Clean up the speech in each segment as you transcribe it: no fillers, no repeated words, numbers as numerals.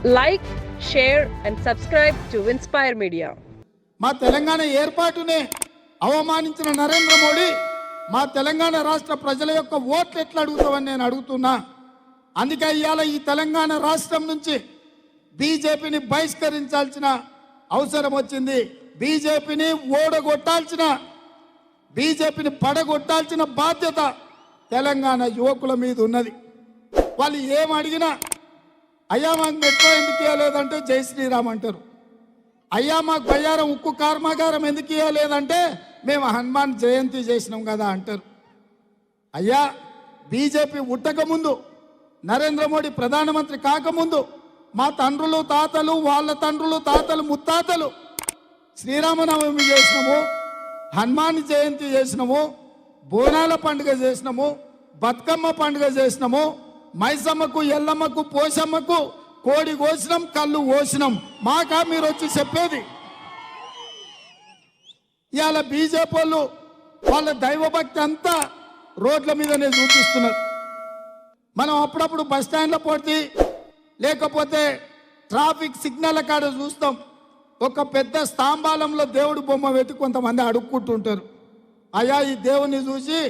Like, share and subscribe to Inspire Media. మా తెలంగాణ ఏర్పాటునే అవమానించిన నరేంద్ర మోడీ మా తెలంగాణ రాష్ట్ర ప్రజల యొక్క ఓట్లు ఎట్లా అడుగుతావని నేను అడుగుతున్నా. అందుకే ఇవాళ ఈ తెలంగాణ రాష్ట్రం నుంచి బీజేపీని బహిష్కరించాల్సిన అవసరం వచ్చింది. బీజేపీని ఓడగొట్టాల్సిన, బీజేపీని పడగొట్టాల్సిన బాధ్యత తెలంగాణ యువకుల మీద ఉన్నది. వాళ్ళు ఏం అడిగినా అయ్యా మాకు మెట్రో ఎందుకు ఇవ్వలేదంటే జై శ్రీరామ్ అంటారు. అయ్యా మాకు బయ్యారం ఉక్కు కర్మాగారం ఎందుకు ఇవ్వలేదంటే మేము హనుమాన్ జయంతి చేసినాం కదా అంటారు. అయ్యా బీజేపీ ఉట్టకముందు, నరేంద్ర మోడీ ప్రధానమంత్రి కాకముందు మా తండ్రులు తాతలు, వాళ్ళ తండ్రులు తాతలు ముత్తాతలు శ్రీరామనవమి చేసినాము, హనుమాన్ జయంతి చేసినాము, బోనాల పండుగ చేసినాము, బతుకమ్మ పండుగ చేసినాము, మైసమ్మకు ఎల్లమ్మకు పోషమ్మకు కోడి కోసినాం, కళ్ళు కోసినాం. మాకా మీరు వచ్చి చెప్పేది? ఇవాళ బీజేపీ వాళ్ళు వాళ్ళ దైవభక్తి అంతా రోడ్ల మీదనే చూపిస్తున్నారు. మనం అప్పుడప్పుడు బస్ స్టాండ్లో పోటీ లేకపోతే ట్రాఫిక్ సిగ్నల్ కాడ చూస్తాం, ఒక పెద్ద స్తంభాలంలో దేవుడు బొమ్మ పెట్టి కొంతమంది అడుక్కుంటుంటారు. అయ్యా ఈ దేవుని చూసి,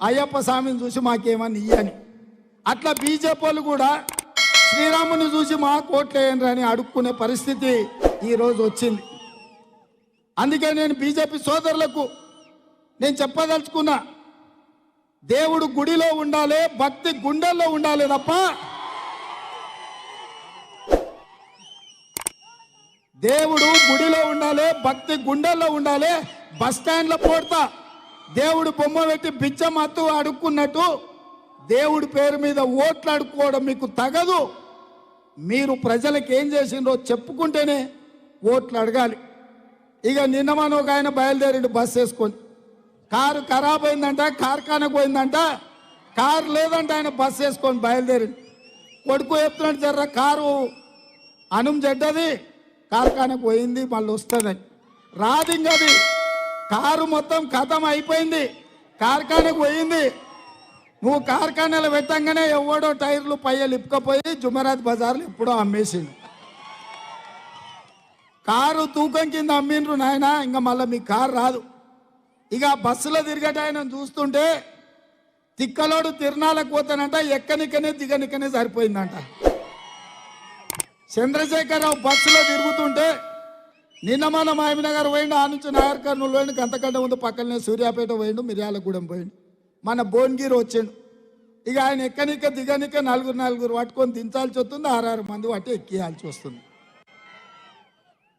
అయ్యప్ప స్వామిని చూసి మాకేమని ఇయ్యని. అట్లా బీజేపీ వాళ్ళు కూడా శ్రీరాముని చూసి మా కోట్లు వేయండి అని అడుక్కునే పరిస్థితి ఈరోజు వచ్చింది. అందుకే నేను బీజేపీ సోదరులకు నేను చెప్పదలుచుకున్నా, దేవుడు గుడిలో ఉండాలి, భక్తి గుండెల్లో ఉండాలి తప్ప దేవుడు గుడిలో ఉండాలి, భక్తి గుండెల్లో ఉండాలి. బస్ స్టాండ్లో పోడతా దేవుడు బొమ్మ పెట్టి బిచ్చమత్తు అడుక్కున్నట్టు దేవుడి పేరు మీద ఓట్లు అడుక్కోవడం మీకు తగదు. మీరు ప్రజలకు ఏం చేసిండ్రో చెప్పుకుంటేనే ఓట్లు అడగాలి. ఇక నిన్న మన ఒక ఆయన బయలుదేరిండు బస్సు వేసుకొని, కారు ఖరాబ్ అయిందంట, కార్ఖానకు పోయిందంట, కారు లేదంట, ఆయన బస్సు వేసుకొని బయలుదేరిండు. కొడుకు చెప్తున్నాడు, జర్ర కారు అనుం చెడ్డది, కార్ఖానకు పోయింది, మళ్ళీ వస్తుందని. రాదు ఇంకది, కారు మొత్తం ఖతం అయిపోయింది, కార్ఖానకు పోయింది. నువ్వు కార్ఖానాలు పెట్టంగానే ఎవడో టైర్లు పయ్యలు ఇప్పుకపోయి జుమరాత్ బజార్లు ఎప్పుడో అమ్మేసిండు. కారు తూకం కింద అమ్మిండ్రు నాయన, ఇంకా మళ్ళీ మీ కారు రాదు. ఇక బస్సులో తిరిగట ఆయన చూస్తుంటే తిక్కలోడు తిరణాలకు పోతానంట, ఎక్కనికనే దిగనికనే సరిపోయిందంట. చంద్రశేఖరరావు బస్సులో తిరుగుతుంటే నిన్న మన మాయమినగర్ పోయిండు, ఆ నుంచి నాగర్ కర్నూలు పోయిండు, గంతకంటే ముందు పక్కనే సూర్యాపేట పోయిండు, మిర్యాలగూడెం పోయిండు, మన భువనగిరి వచ్చిండు. ఇక ఆయన ఎక్కనిక దిగనిక నలుగురు పట్టుకొని దించాల్సి వస్తుంది, 6 మంది పట్టి ఎక్కియాల్సి వస్తుంది.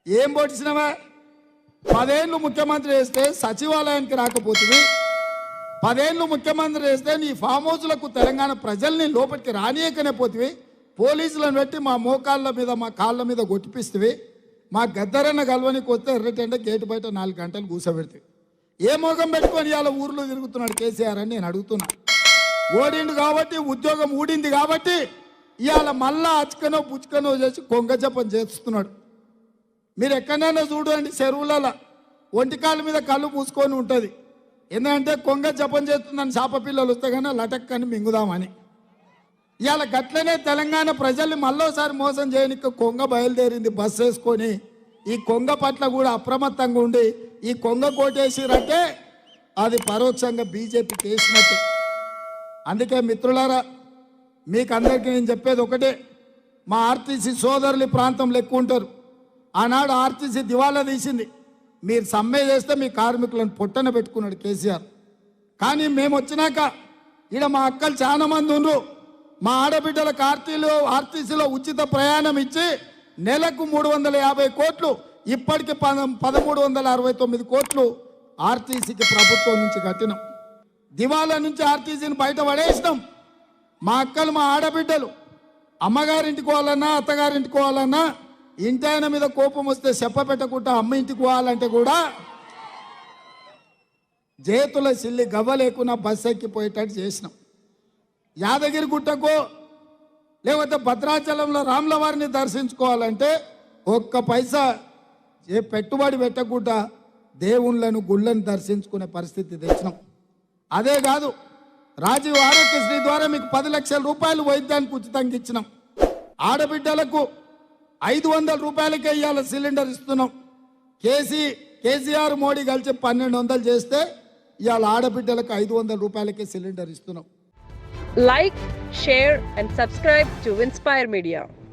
ఏం పొడిచినవా? 10 ఏళ్ళు ముఖ్యమంత్రి చేస్తే సచివాలయానికి రాకపోతుంది, 10 ఏళ్ళు ముఖ్యమంత్రి చేస్తే నీ ఫామ్ హౌస్లకు తెలంగాణ ప్రజల్ని లోపలికి రానియకనే పోతివి, పోలీసులను పెట్టి మా మోకాళ్ళ మీద మా కాళ్ళ మీద కొట్టిపిస్తుంది, మా గద్దరన్న గల్వనికి వస్తే ఎర్రటెండ గేటు బయట 4 గంటలు కూర్చోబెడితే ఏ మోగం పెట్టుకొని ఇవాళ ఊర్లో తిరుగుతున్నాడు కేసీఆర్ అని నేను అడుగుతున్నా. ఓడిండు కాబట్టి, ఉద్యోగం ఊడింది కాబట్టి ఇవాళ మళ్ళా అచ్చుకనో పుచ్చుకనో చేసి కొంగ జపం చేస్తున్నాడు. మీరు ఎక్కడైనా చూడండి, చెరువులలో ఒంటికాల మీద కళ్ళు పూసుకొని ఉంటుంది, ఎందుకంటే కొంగ జపం చేస్తుందని చేప పిల్లలు వస్తే కానీ లటక్కని మింగుదామని. ఇవాళ గట్లనే తెలంగాణ ప్రజల్ని మళ్ళోసారి మోసం చేయడానికి కొంగ బయలుదేరింది బస్సు వేసుకొని. ఈ కొంగ పట్ల కూడా అప్రమత్తంగా ఉండి ఈ కొంగ కోటేసిరంటే అది పరోక్షంగా బీజేపీకి వేసినట్టే. అందుకే మిత్రులారా, మీకు అందరికీ నేను చెప్పేది ఒకటే, మా ఆర్టీసీ సోదరులు ఈ ప్రాంతంలో ఎక్కువ ఉంటారు. ఆనాడు ఆర్టీసీ దివాలా తీసింది, మీరు సమ్మె చేస్తే మీ కార్మికులను పొట్టన పెట్టుకున్నాడు కేసీఆర్. కానీ మేము వచ్చినాక ఈడ మా అక్కలు చాలా మంది ఉన్నారు, మా ఆడబిడ్డలకు ఆర్టీసీలో ఉచిత ప్రయాణం ఇచ్చి నెలకు 350 కోట్లు, ఇప్పటికి 1369 కోట్లు ఆర్టీసీకి ప్రభుత్వం నుంచి కట్టినాం. దివాలా నుంచి ఆర్టీసీని బయట పడేసినాం. మా అక్కలు మా ఆడబిడ్డలు అమ్మగారింటికి పోవాలన్నా అత్తగారింటికి పోవాలన్నా ఇంటి ఆయన మీద కోపం వస్తే చెప్ప పెట్టకుండా అమ్మ ఇంటికి పోవాలంటే కూడా చేతుల సిల్లి గవ్వ లేకుండా బస్సు ఎక్కిపోయేటట్టు చేసినాం. యాదగిరి గుట్టకో లేకపోతే భద్రాచలంలో రాముల వారిని దర్శించుకోవాలంటే ఒక్క పైసా పెట్టుబడి పెట్టకుండా దేవుళ్ళను గుళ్ళను దర్శించుకునే పరిస్థితి తెచ్చినాం. అదే కాదు, రాజీవ్ ఆరోగ్యశ్రీ ద్వారా మీకు 10 లక్షల రూపాయలు వైద్యానికి ఉచితంగా ఇచ్చినాం. ఆడబిడ్డలకు 500 రూపాయలకే ఇవాళ సిలిండర్ ఇస్తున్నాం. కేసీఆర్ మోడీ కలిసి 1200 చేస్తే ఇవాళ ఆడబిడ్డలకు 500 రూపాయలకే సిలిండర్ ఇస్తున్నాం. Like, share, and subscribe to Inspire Media.